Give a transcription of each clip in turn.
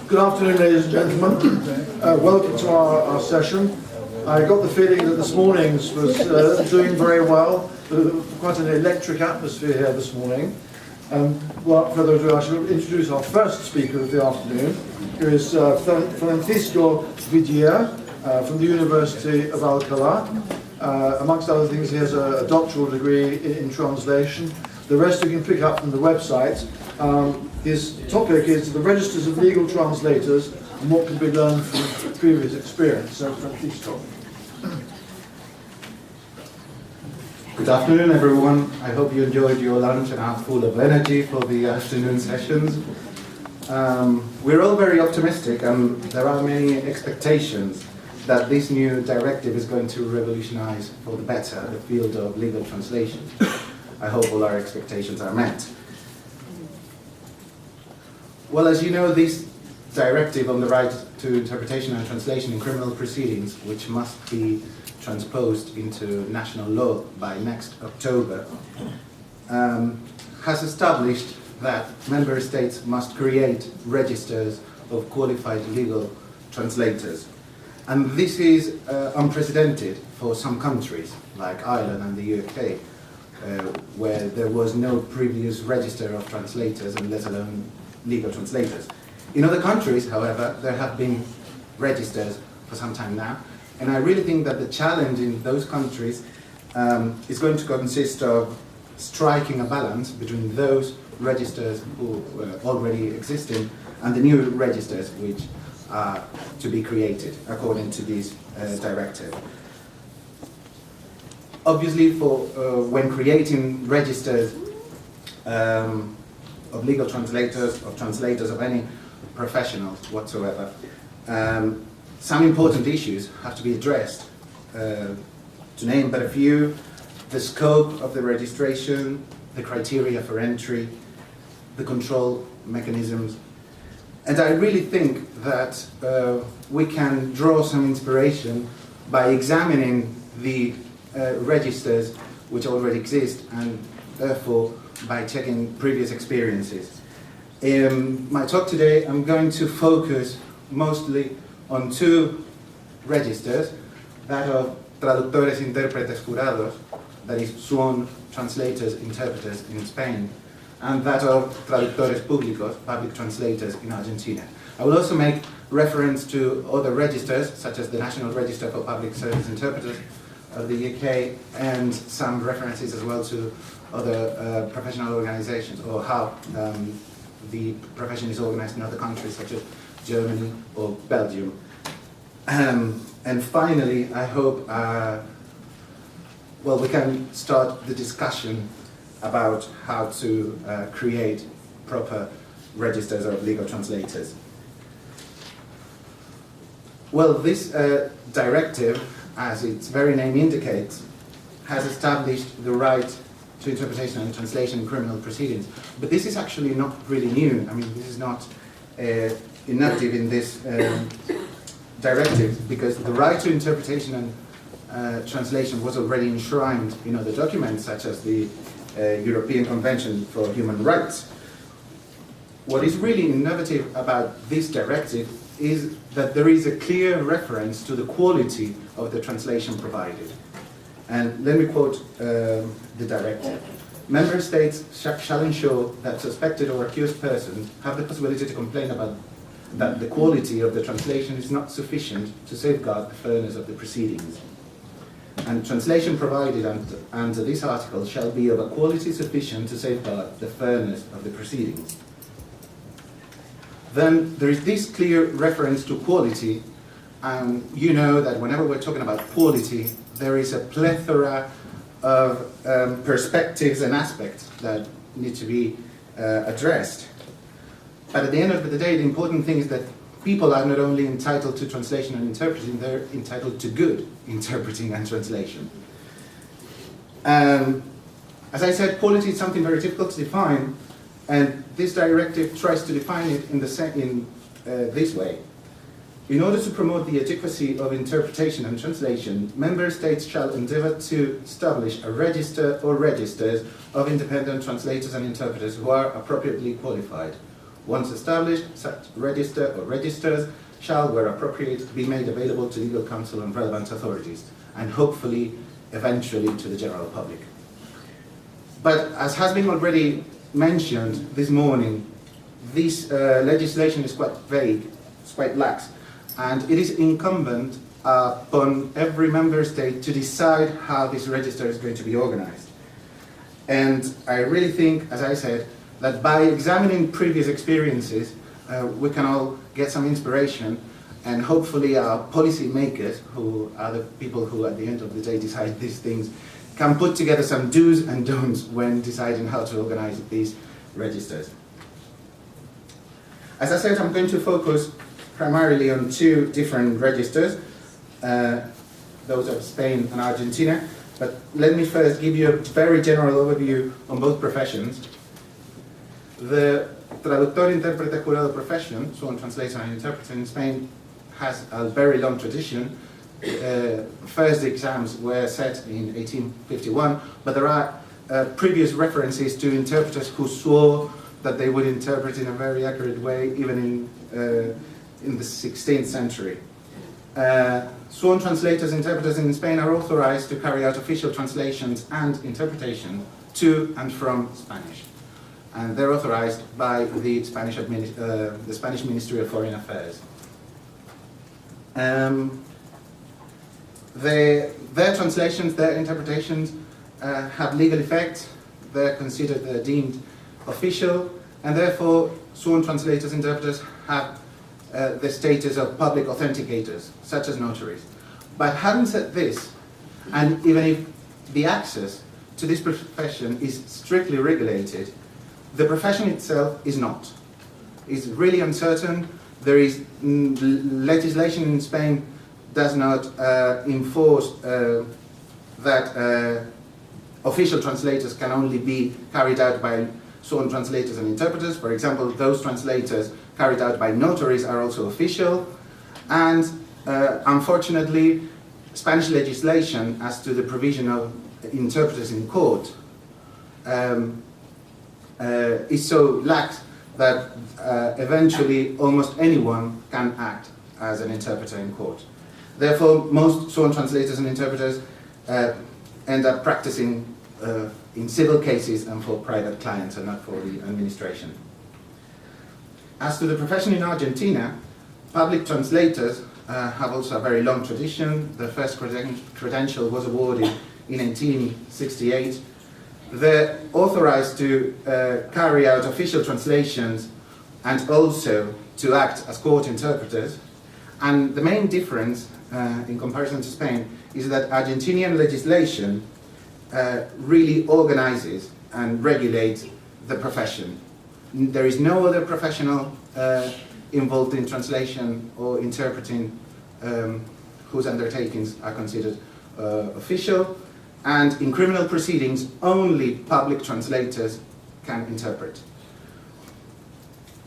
Good afternoon, ladies and gentlemen. Welcome to our session. I got the feeling that this morning's was doing very well. Quite an electric atmosphere here this morning. Without further ado, I shall introduce our first speaker of the afternoon, who is Francisco Vidier from the University of Alcalá. Amongst other things, he has a doctoral degree in translation. The rest you can pick up from the website. His topic is the registers of legal translators and what can be learned from previous experience. So, Francisco. Good afternoon, everyone. I hope you enjoyed your lunch and are full of energy for the afternoon sessions. We're all very optimistic, and there are many expectations that this new directive is going to revolutionize for the better the field of legal translation. I hope all our expectations are met. Well, as you know, this directive on the right to interpretation and translation in criminal proceedings, which must be transposed into national law by next October, has established that member states must create registers of qualified legal translators. And this is unprecedented for some countries, like Ireland and the UK, where there was no previous register of translators, and let alone legal translators. In other countries, however, there have been registers for some time now, and I really think that the challenge in those countries is going to consist of striking a balance between those registers who were already existing and the new registers which are to be created according to this directive. Obviously, for when creating registers of legal translators, of translators of any professionals whatsoever, some important issues have to be addressed. To name but a few: the scope of the registration, the criteria for entry, the control mechanisms. And I really think that we can draw some inspiration by examining the registers which already exist, and therefore by checking previous experiences. In my talk today, I'm going to focus mostly on two registers, that of traductores intérpretes jurados, that is sworn translators, interpreters in Spain, and that of traductores públicos, public translators in Argentina. I will also make reference to other registers, such as the National Register for Public Service Interpreters of the UK, and some references as well to other professional organizations, or how the profession is organized in other countries such as Germany or Belgium. And finally, I hope we can start the discussion about how to create proper registers of legal translators. Well, this directive, as its very name indicates, has established the right to interpretation and translation in criminal proceedings. But this is actually not really new. I mean, this is not inactive in this directive, because the right to interpretation and translation was already enshrined in other documents, such as the European Convention for Human Rights. What is really innovative about this directive is that there is a clear reference to the quality of the translation provided. And let me quote the directive. Member states shall ensure that suspected or accused persons have the possibility to complain about that the quality of the translation is not sufficient to safeguard the fairness of the proceedings. And translation provided under this article shall be of a quality sufficient to safeguard the fairness of the proceedings. Then there is this clear reference to quality, and you know that whenever we're talking about quality, there is a plethora of perspectives and aspects that need to be addressed. But at the end of the day, the important thing is that people are not only entitled to translation and interpreting, they're entitled to good interpreting and translation. As I said, quality is something very difficult to define, and this directive tries to define it in this way. In order to promote the adequacy of interpretation and translation, member states shall endeavor to establish a register or registers of independent translators and interpreters who are appropriately qualified, Once established, such register or registers shall, where appropriate, be made available to legal counsel and relevant authorities, and hopefully, eventually, to the general public. But as has been already mentioned this morning, this legislation is quite vague, it's quite lax, and it is incumbent upon every member state to decide how this register is going to be organized. And I really think, as I said, that by examining previous experiences, we can all get some inspiration, and hopefully our policy makers, who are the people who at the end of the day decide these things, can put together some do's and don'ts when deciding how to organize these registers. As I said, I'm going to focus primarily on two different registers, those of Spain and Argentina, but let me first give you a very general overview on both professions. The traductor-intérprete jurado profession, sworn translator and interpreter in Spain, has a very long tradition. First exams were set in 1851, but there are previous references to interpreters who swore that they would interpret in a very accurate way, even in the 16th century. Sworn translators, interpreters in Spain are authorized to carry out official translations and interpretation to and from Spanish. And they're authorized by the Spanish Ministry of Foreign Affairs. Their translations, their interpretations have legal effect. They're considered, they're deemed official, and therefore sworn translators, interpreters have the status of public authenticators, such as notaries. But having said this, and even if the access to this profession is strictly regulated, the profession itself is not. It's really uncertain. There is legislation in Spain does not enforce that official translators can only be carried out by sworn translators and interpreters. For example, those translators carried out by notaries are also official. And unfortunately, Spanish legislation as to the provision of interpreters in court is so lax that eventually almost anyone can act as an interpreter in court. Therefore, most sworn translators and interpreters end up practicing in civil cases and for private clients and not for the administration. As to the profession in Argentina, public translators have also a very long tradition. The first credential was awarded in 1868. They're authorized to carry out official translations and also to act as court interpreters. And the main difference in comparison to Spain is that Argentinian legislation really organizes and regulates the profession. There is no other professional involved in translation or interpreting whose undertakings are considered official. And in criminal proceedings, only public translators can interpret.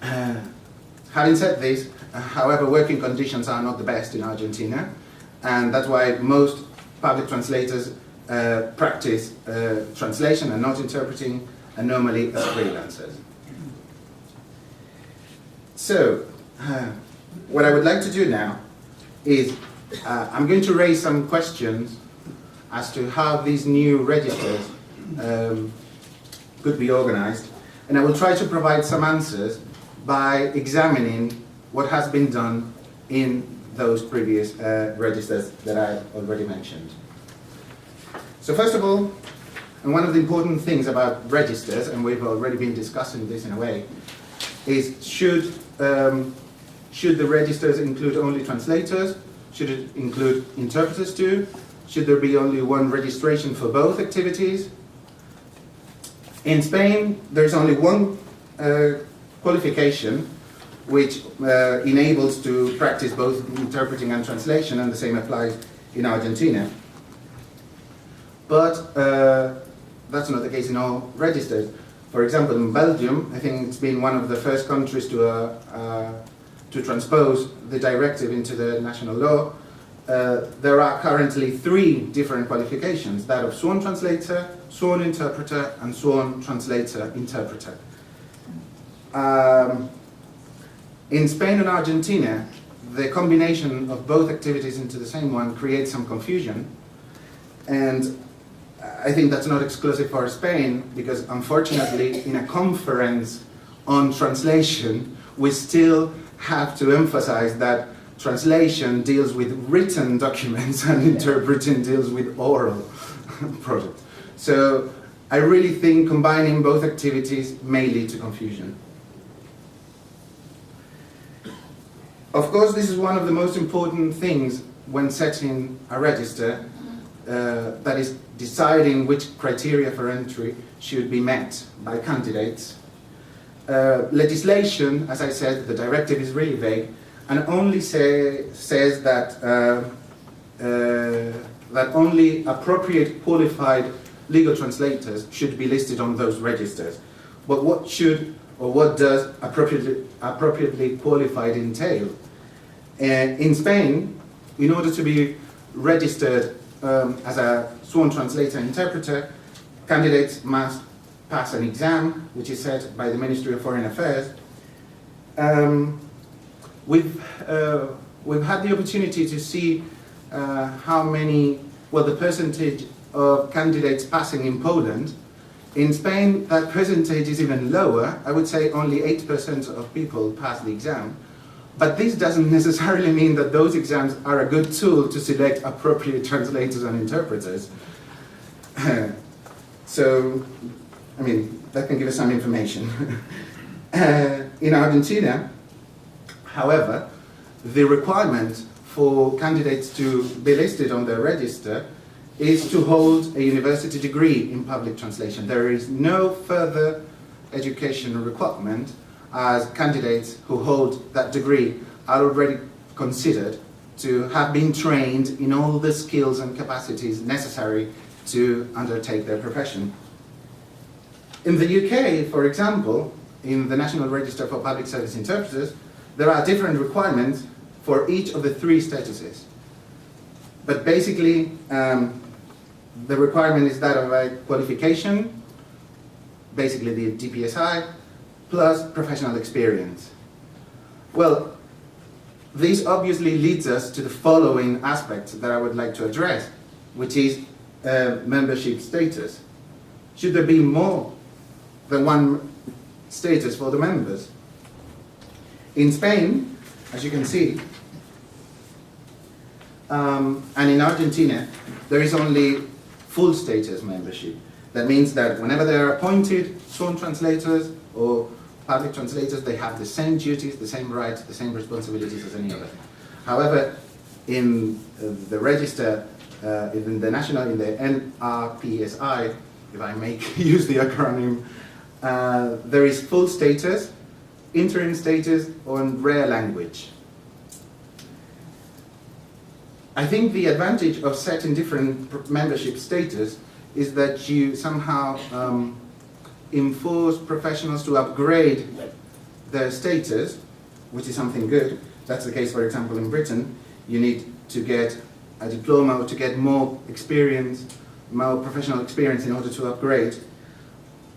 Having said this, however, working conditions are not the best in Argentina, and that's why most public translators practice translation and not interpreting, and normally as freelancers. So, what I would like to do now is I'm going to raise some questions as to how these new registers could be organized, and I will try to provide some answers by examining what has been done in those previous registers that I already mentioned. So first of all, and one of the important things about registers, and we've already been discussing this in a way, is should the registers include only translators? Should it include interpreters too? Should there be only one registration for both activities? In Spain, there's only one qualification which enables to practice both interpreting and translation, and the same applies in Argentina. But that's not the case in all registers. For example, in Belgium, I think it's been one of the first countries to transpose the directive into the national law. There are currently 3 different qualifications, that of sworn translator, sworn interpreter, and sworn translator-interpreter. In Spain and Argentina, the combination of both activities into the same one creates some confusion, and I think that's not exclusive for Spain, because unfortunately in a conference on translation we still have to emphasize that translation deals with written documents and interpreting deals with oral products. So I really think combining both activities may lead to confusion. Of course, this is one of the most important things when setting a register, that is deciding which criteria for entry should be met by candidates. Legislation, as I said, the directive is really vague and only says that that only appropriate qualified legal translators should be listed on those registers. But what should or what does appropriately qualified entail? In Spain, in order to be registered as a sworn translator and interpreter, candidates must pass an exam, which is set by the Ministry of Foreign Affairs. We've had the opportunity to see the percentage of candidates passing in Poland. In Spain, that percentage is even lower. I would say only 8% of people pass the exam. But this doesn't necessarily mean that those exams are a good tool to select appropriate translators and interpreters. So, I mean, that can give us some information. In Argentina, however, the requirement for candidates to be listed on their register is to hold a university degree in public translation. There is no further education requirement, as candidates who hold that degree are already considered to have been trained in all the skills and capacities necessary to undertake their profession. In the UK, for example, in the National Register for Public Service Interpreters, there are different requirements for each of the three statuses. But basically, the requirement is that of a qualification, basically the DPSI, plus professional experience. Well, this obviously leads us to the following aspects that I would like to address, which is membership status. Should there be more than one status for the members? In Spain, as you can see, and in Argentina, there is only full status membership. That means that whenever they are appointed sworn translators or public translators, they have the same duties, the same rights, the same responsibilities as any other. However, in the register, in the NRPSI, if I may use the acronym, there is full status, interim status, or rare language. I think the advantage of setting different membership status is that you somehow enforce professionals to upgrade their status, which is something good. That's the case, for example, in Britain. You need to get a diploma or to get more experience, more professional experience in order to upgrade.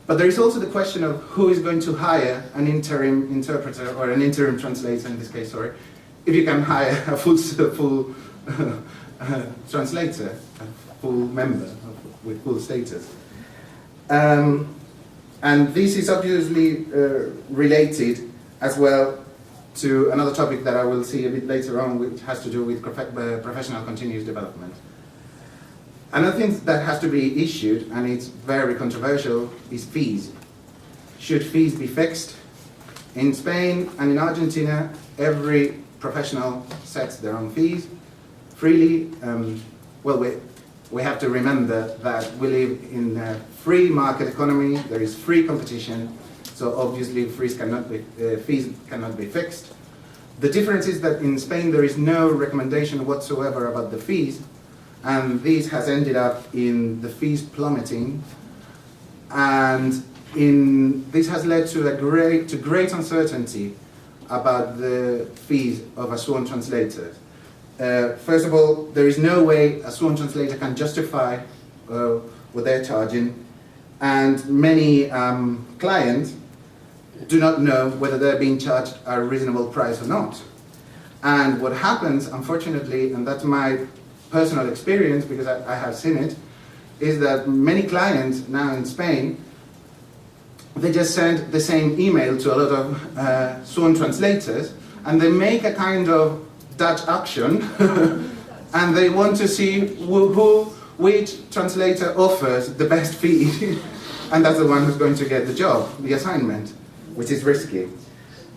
But there is also the question of who is going to hire an interim interpreter or an interim translator, in this case, sorry, if you can hire a full translator, a full member with full status. And this is obviously related as well to another topic that I will see a bit later on, which has to do with professional continuous development. Another thing that has to be issued, and it's very controversial, is fees. Should fees be fixed? In Spain and in Argentina, every professional sets their own fees freely. We have to remember that we live in a free market economy. There is free competition, so obviously fees cannot be fixed. The difference is that in Spain there is no recommendation whatsoever about the fees, and this has ended up in the fees plummeting, and this has led to great uncertainty about the fees of a sworn translator. First of all, there is no way a sworn translator can justify what they're charging, and many clients do not know whether they're being charged a reasonable price or not. And what happens, unfortunately, and that's my personal experience because I have seen it, is that many clients now in Spain, they just send the same email to a lot of sworn translators, and they make a kind of Dutch auction, and they want to see which translator offers the best fee, and that's the one who's going to get the job, the assignment, which is risky.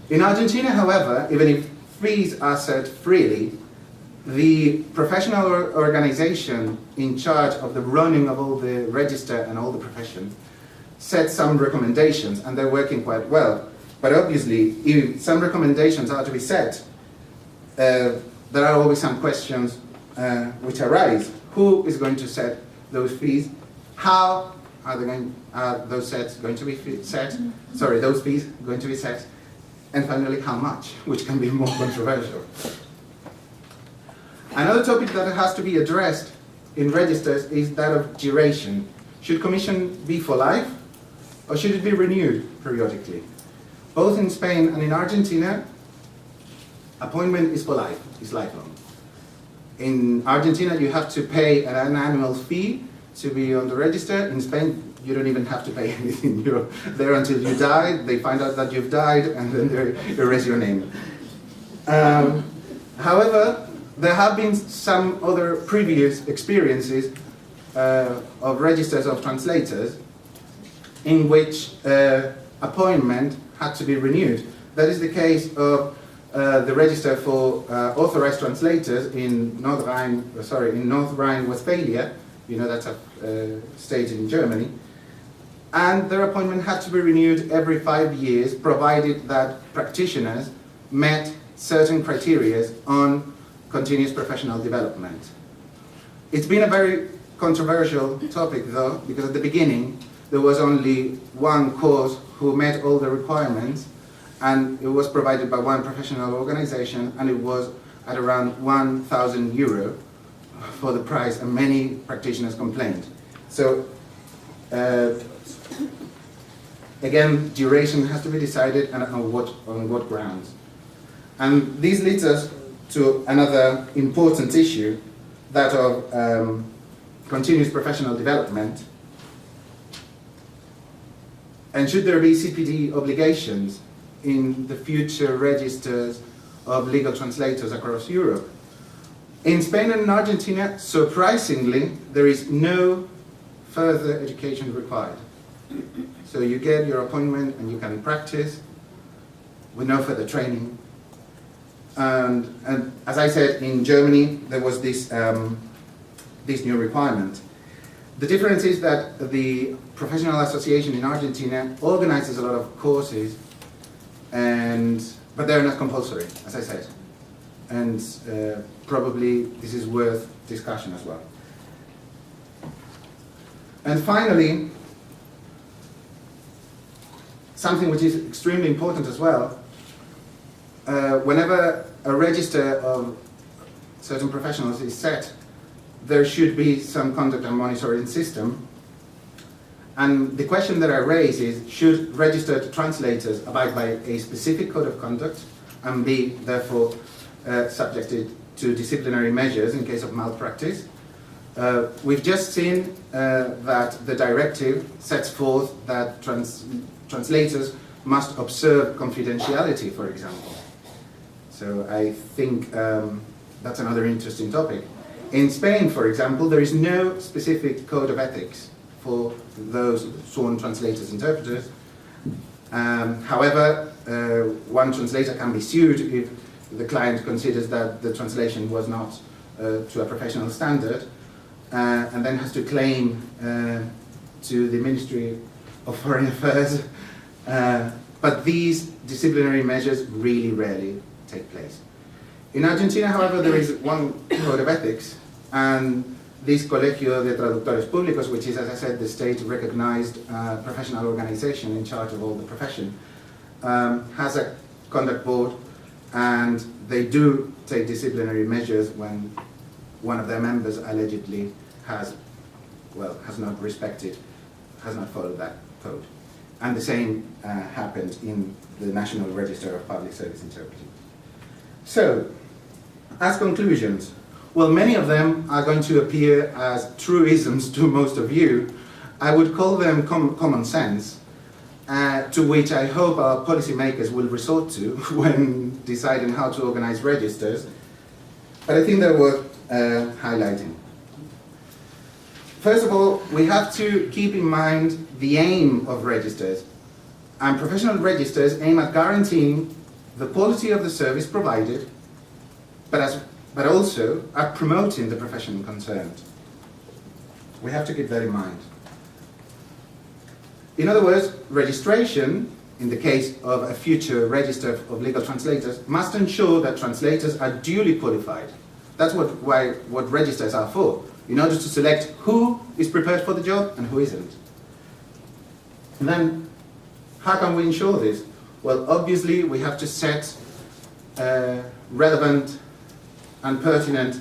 In Argentina, however, even if fees are set freely, the professional organization in charge of the running of all the register and all the profession set some recommendations, and they're working quite well. But obviously, if some recommendations are to be set, there are always some questions which arise. Who is going to set those fees? How are those fees going to be set? And finally, how much, which can be more controversial. Another topic that has to be addressed in registers is that of duration. Should commission be for life, or should it be renewed periodically? Both in Spain and in Argentina, appointment is for life, is lifelong. In Argentina, you have to pay an annual fee to be on the register. In Spain, you don't even have to pay anything. You're there until you die. They find out that you've died, and then they erase your name. However, there have been some other previous experiences of registers of translators in which appointment had to be renewed. That is the case of the register for authorized translators in North Rhine-Westphalia. You know, that's a state in Germany. And their appointment had to be renewed every 5 years, provided that practitioners met certain criteria on continuous professional development. It's been a very controversial topic, though, because at the beginning there was only one course who met all the requirements, and it was provided by one professional organization, and it was at around €1,000 for the price, and many practitioners complained. So, again, duration has to be decided, and on what grounds. And this leads us to another important issue, that of continuous professional development. And should there be CPD obligations in the future registers of legal translators across Europe? In Spain and in Argentina, surprisingly, there is no further education required. So you get your appointment and you can practice with no further training. And as I said, in Germany, there was this new requirement. The difference is that the professional association in Argentina organizes a lot of courses, but they're not compulsory, as I said. And probably this is worth discussion as well. And finally, something which is extremely important as well, whenever a register of certain professionals is set, there should be some conduct and monitoring system. And the question that I raise is, should registered translators abide by a specific code of conduct and be therefore subjected to disciplinary measures in case of malpractice? We've just seen that the directive sets forth that translators must observe confidentiality, for example. So I think that's another interesting topic. In Spain, for example, there is no specific code of ethics for those sworn translators, interpreters. However, one translator can be sued if the client considers that the translation was not to a professional standard, and then has to claim to the Ministry of Foreign Affairs. But these disciplinary measures really rarely take place. In Argentina, however, there is one code of ethics, and this Colegio de Traductores Públicos, which is, as I said, the state-recognized professional organization in charge of all the profession, has a conduct board, and they do take disciplinary measures when one of their members allegedly has not followed that code. And the same happened in the National Register of Public Service Interpreting. So, as conclusions, well, many of them are going to appear as truisms to most of you. I would call them common sense, to which I hope our policymakers will resort to when deciding how to organize registers, but I think they're worth highlighting. First of all, we have to keep in mind the aim of registers, and professional registers aim at guaranteeing the quality of the service provided, but also at promoting the profession concerned. We have to keep that in mind. In other words, registration, in the case of a future register of legal translators, must ensure that translators are duly qualified. That's what registers are for, in order to select who is prepared for the job and who isn't. And then, how can we ensure this? Well, obviously, we have to set relevant and pertinent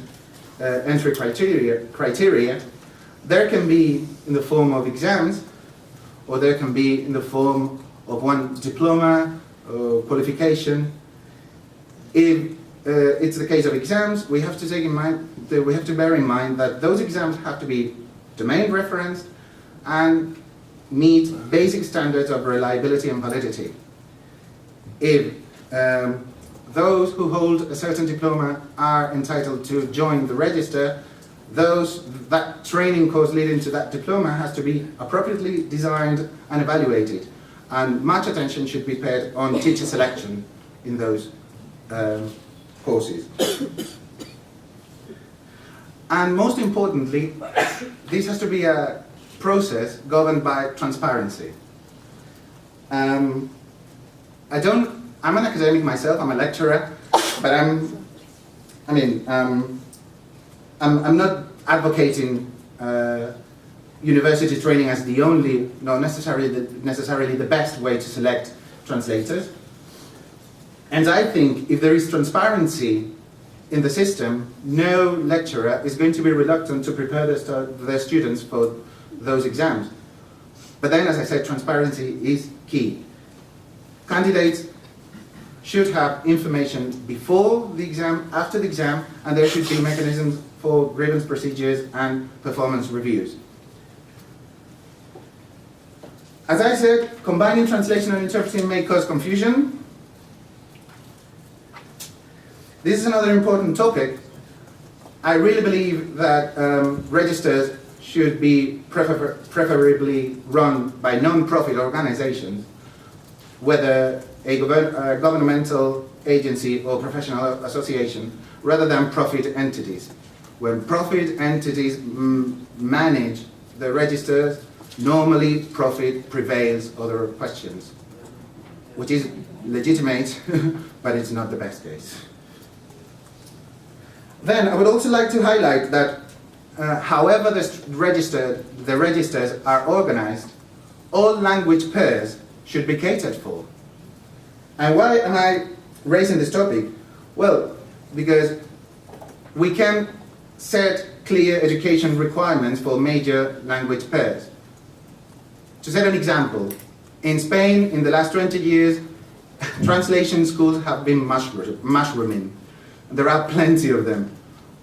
entry criteria. There can be in the form of exams, or there can be in the form of one diploma or qualification. If it's the case of exams, we have to bear in mind that those exams have to be domain referenced and meet basic standards of reliability and validity. If those who hold a certain diploma are entitled to join the register, that training course leading to that diploma has to be appropriately designed and evaluated, and much attention should be paid on teacher selection in those courses. And most importantly, this has to be a process governed by transparency. I'm an academic myself, I'm a lecturer, but I'm not advocating university training as the only, nor necessarily the best way to select translators. And I think if there is transparency in the system, no lecturer is going to be reluctant to prepare their students for those exams. But then, as I said, transparency is key. Candidates should have information before the exam, after the exam, and there should be mechanisms for grievance procedures and performance reviews. As I said, combining translation and interpreting may cause confusion. This is another important topic. I really believe that registers should be preferably run by non-profit organizations, whether a governmental agency or professional association, rather than profit entities. When profit entities manage the registers, normally profit prevails over questions, which is legitimate, but it's not the best case. Then I would also like to highlight that however the registers are organized, all language pairs should be catered for. And why am I raising this topic? Well, because we can set clear education requirements for major language pairs. To set an example, in Spain, in the last 20 years, translation schools have been mushrooming. There are plenty of them.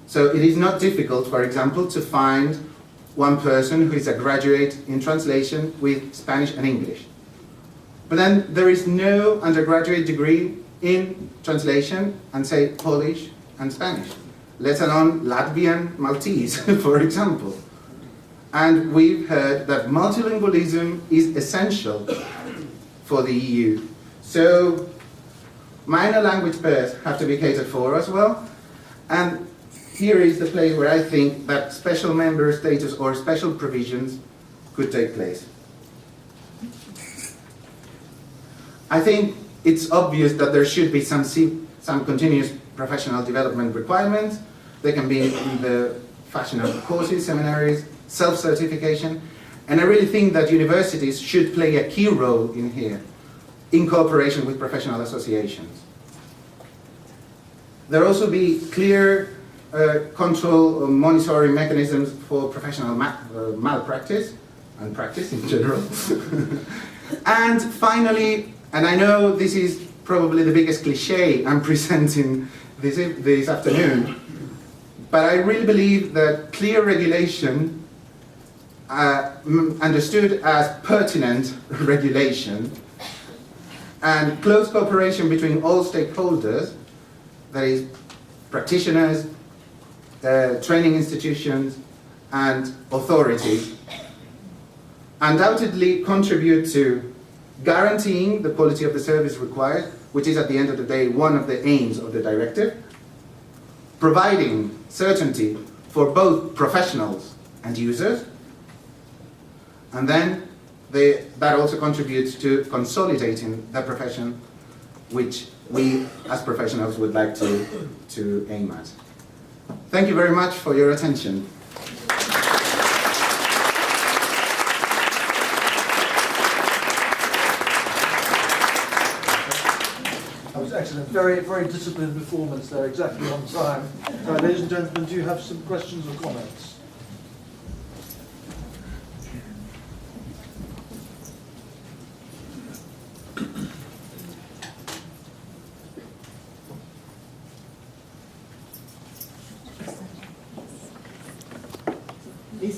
So it is not difficult, for example, to find one person who is a graduate in translation with Spanish and English. But then there is no undergraduate degree in translation and, say, Polish and Spanish, let alone Latvian, Maltese, for example. And we've heard that multilingualism is essential for the EU. So minor language pairs have to be catered for as well. And here is the place where I think that special member status or special provisions could take place. I think it's obvious that there should be some continuous professional development requirements. They can be in the fashion of courses, seminaries, self-certification, and I really think that universities should play a key role in here, in cooperation with professional associations. There also be clear control or monitoring mechanisms for professional malpractice, and practice in general. And finally, and I know this is probably the biggest cliche I'm presenting this afternoon, but I really believe that clear regulation, understood as pertinent regulation, and close cooperation between all stakeholders, that is, practitioners, training institutions, and authorities, undoubtedly contribute to guaranteeing the quality of the service required, which is at the end of the day one of the aims of the directive, providing certainty for both professionals and users, and then that also contributes to consolidating the profession, which we as professionals would like to aim at. Thank you very much for your attention. That was excellent. Very, very disciplined performance there, exactly on time. Ladies and gentlemen, do you have some questions or comments?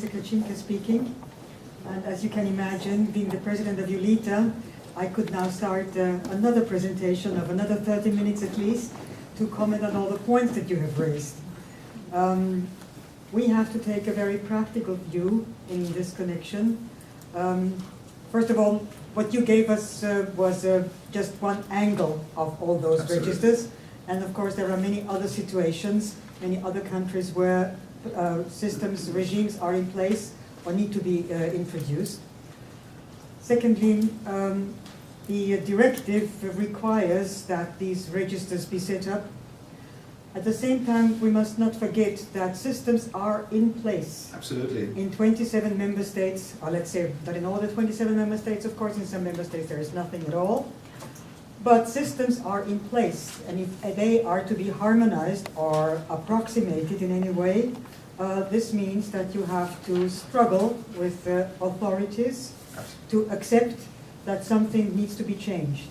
Kaczynka speaking, and as you can imagine, being the president of ULITA, I could now start another presentation of another 30 minutes at least to comment on all the points that you have raised. We have to take a very practical view in this connection. First of all, what you gave us was just one angle of all those registers, and of course there are many other situations, many other countries where systems, regimes are in place or need to be introduced. Secondly, the directive requires that these registers be set up. At the same time, we must not forget that systems are in place. Absolutely. In 27 member states, or let's say that in all the 27 member states, of course, in some member states there is nothing at all. But systems are in place, and if they are to be harmonized or approximated in any way, this means that you have to struggle with authorities to accept that something needs to be changed.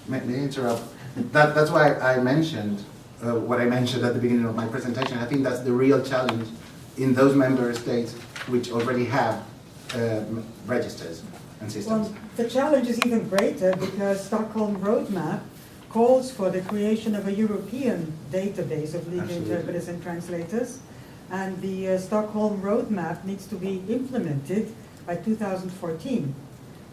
May I interrupt? That's why I mentioned what I mentioned at the beginning of my presentation. I think that's the real challenge in those member states which already have registers and systems. Well, the challenge is even greater because Stockholm Roadmap calls for the creation of a European database of legal interpreters and translators, and the Stockholm Roadmap needs to be implemented by 2014,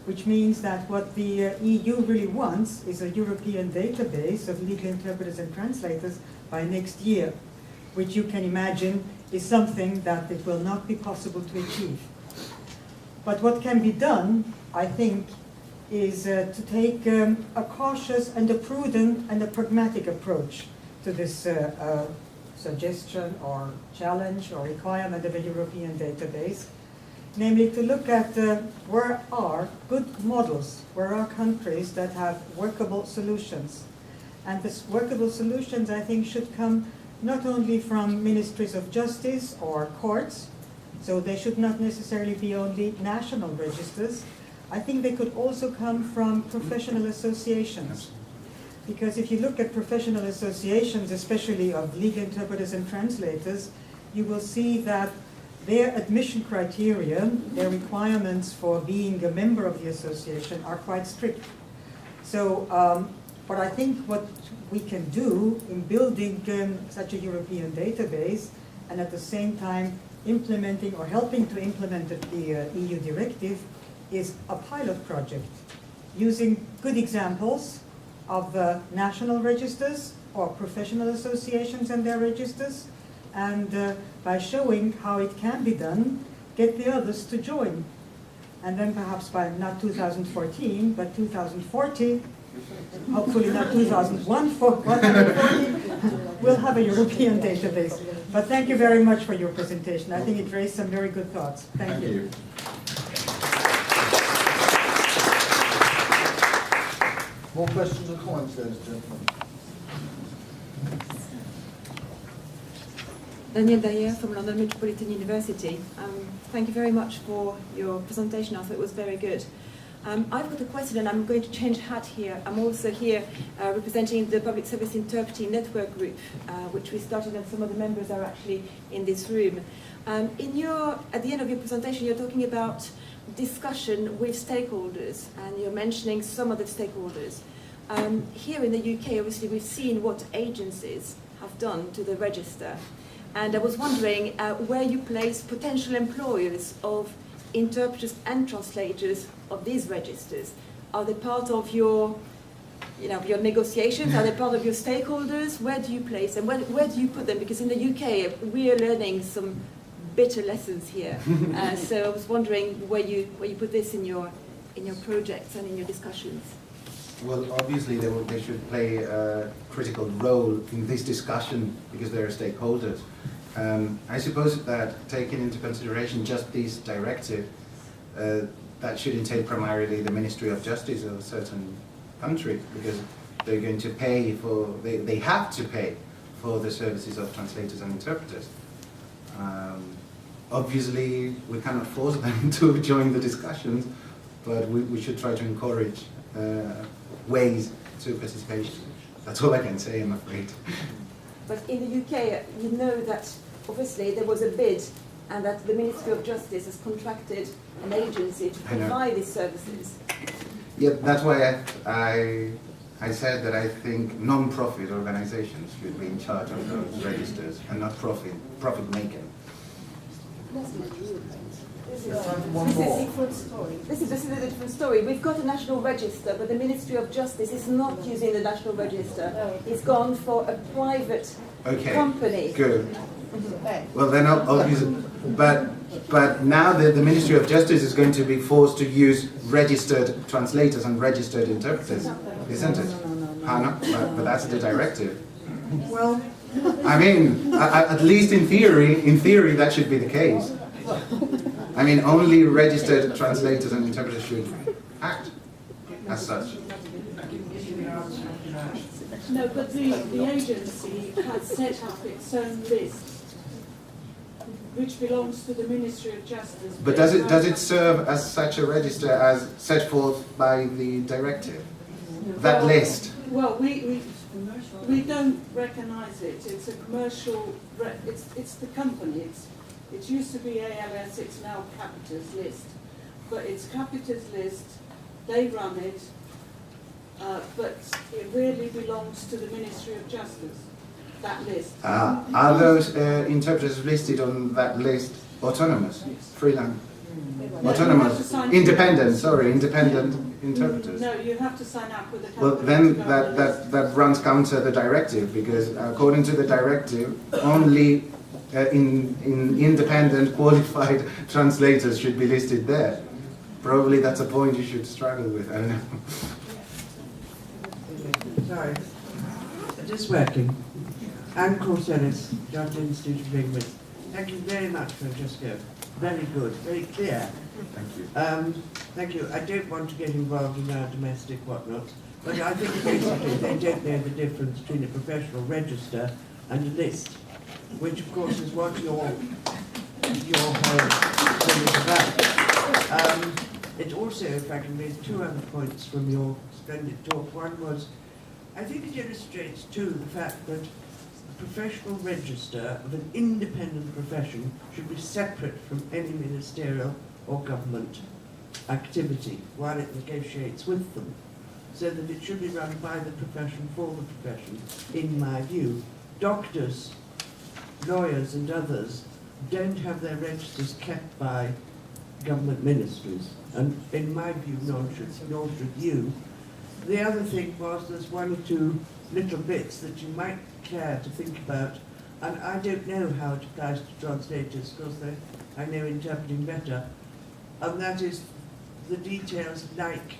which means that what the EU really wants is a European database of legal interpreters and translators by next year, which you can imagine is something that it will not be possible to achieve. But what can be done, I think, is to take a cautious and a prudent and a pragmatic approach to this suggestion or challenge or requirement of a European database. Namely, to look at where are good models, where are countries that have workable solutions. And these workable solutions, I think, should come not only from ministries of justice or courts, so they should not necessarily be only national registers. I think they could also come from professional associations. Because if you look at professional associations, especially of legal interpreters and translators, you will see that their admission criteria, their requirements for being a member of the association are quite strict. So, but I think what we can do in building such a European database and at the same time implementing or helping to implement the EU directive is a pilot project using good examples of national registers or professional associations and their registers, and by showing how it can be done, get the others to join. And then perhaps by not 2014, but 2040, hopefully not 2040, we'll have a European database. But thank you very much for your presentation. I think it raised some very good thoughts. Thank you. More questions or comments, ladies and gentlemen? Danielle Dayer from London Metropolitan University. Thank you very much for your presentation. I thought it was very good. I've got a question, and I'm going to change hat here. I'm also here representing the Public Service Interpreting Network Group, which we started, and some of the members are actually in this room. At the end of your presentation, you're talking about discussion with stakeholders, and you're mentioning some of the stakeholders. Here in the UK, obviously, we've seen what agencies have done to the register. And I was wondering where you place potential employers of interpreters and translators of these registers. Are they part of your negotiations? Are they part of your stakeholders? Where do you place them? Where do you put them? Because in the UK, we are learning some bitter lessons here. So I was wondering where you put this in your projects and in your discussions. Well, obviously they should play a critical role in this discussion because they're stakeholders. I suppose that taking into consideration just this directive, that should entail primarily the Ministry of Justice of a certain country, because they're going to pay for, they have to pay for the services of translators and interpreters. Obviously, we cannot force them to join the discussions, but we should try to encourage ways to participation. That's all I can say, I'm afraid. But in the UK, you know that obviously there was a bid and that the Ministry of Justice has contracted an agency to provide these services. Yeah, that's why I said that I think non-profit organizations should be in charge of those registers and not profit-making. This is a different story. This is a different story. We've got a national register, but the Ministry of Justice is not using the national register. It's gone for a private company. Good. Well, then obviously, but now the Ministry of Justice is going to be forced to use registered translators and registered interpreters, isn't it? But that's the directive. Well, I mean, at least in theory, that should be the case. I mean, only registered translators and interpreters should act as such. No, but the agency has set up its own list, which belongs to the Ministry of Justice. But does it serve as such a register as set forth by the directive? That list? Well, we don't recognise it. It's a commercial. It's the company. It used to be ALS. It's now Capita's list, but it's Capita's list. They run it, but it really belongs to the Ministry of Justice. That list. Are those interpreters listed on that list autonomous, freelance, autonomous, independent interpreters? No, you have to sign up with the company. Well, then that runs counter the directive, because according to the directive, only independent qualified translators should be listed there. Probably that's a point you should struggle with. I don't know. Sorry, is this working? I'm Corsellis, Georgia Institute of English. Thank you very much, Francesco. Very good, very clear. Thank you. Thank you. I don't want to get involved in our domestic whatnots, but I think basically they don't know the difference between a professional register and a list, which of course is what your whole thing is about. It also, if I can raise two other points from your splendid talk. One was, I think it illustrates too the fact that a professional register of an independent profession should be separate from any ministerial or government activity while it negotiates with them, so that it should be run by the profession for the profession, in my view. Doctors, lawyers and others don't have their registers kept by government ministries, and in my view, nor should you. The other thing was there's one or two little bits that you might care to think about, and I don't know how it applies to translators, because I know interpreting better, and that is the details like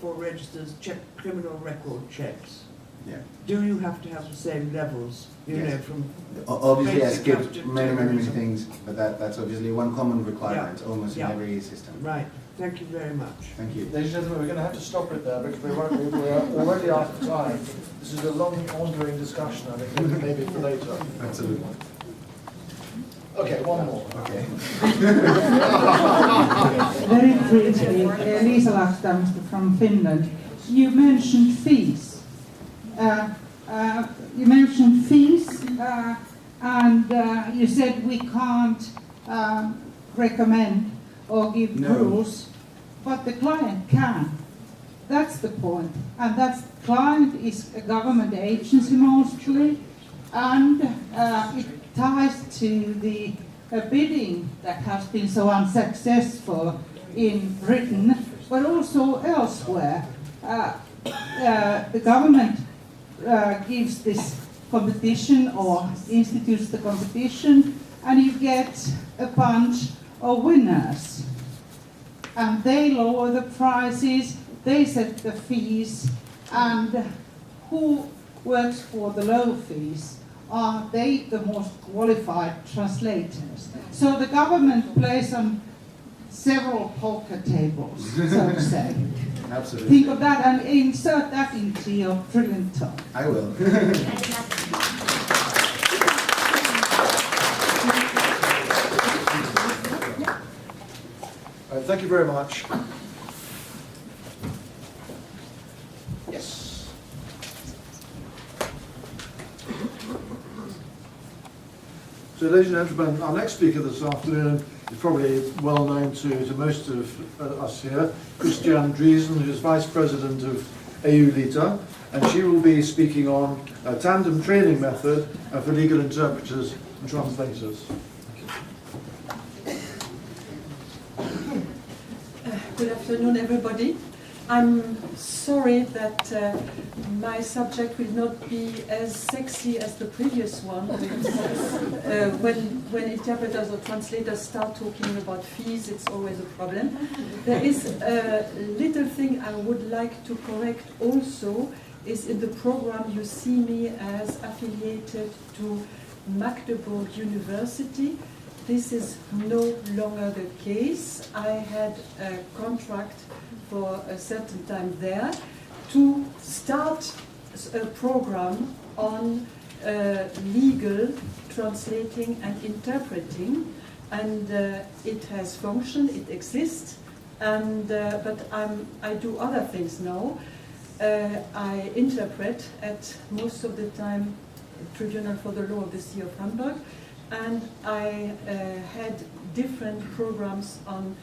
for registers, criminal record checks. Yeah. Do you have to have the same levels, know, from... Obviously, I basic skipped up to many terrorism? things, but that's obviously one common requirement almost in every system. Right. Thank you very much. Thank you. Ladies and gentlemen, we're going to have to stop it there because we're already out of time. This is a long, ongoing discussion, I think, maybe for later. Absolutely. Okay, one more. Okay. Very briefly, Liisa Lahtamista from Finland. You mentioned fees. And you said we can't recommend or give No. rules, but the client can. That's the point. And that client is a government agency mostly, and it ties to the bidding that has been so unsuccessful in Britain, but also elsewhere. The government gives this competition or institutes the competition, and you get a bunch of winners. And they lower the prices, they set the fees, and who works for the low fees? Are they the most qualified translators? So the government plays on several poker tables, so to say. Absolutely. Think of that and insert that into your brilliant talk. I will. Thank you very much. Yes. So, ladies and gentlemen, our next speaker this afternoon is probably well known to most of us here, Christiane Driesen, who is Vice President of EU-LITA, and she will be speaking on a tandem training method for legal interpreters and translators. Good afternoon, everybody. I'm sorry that my subject will not be as sexy as the previous one, because when interpreters or translators start talking about fees, it's always a problem. There is a little thing I would like to correct also, is in the program you see me as affiliated to Magdeburg University. This is no longer the case. I had a contract for a certain time there to start a program on legal translating and interpreting, and it has functioned, it exists, and but I do other things now. I interpret at most of the time Tribunal for the Law of the City of Hamburg, and I had different programs on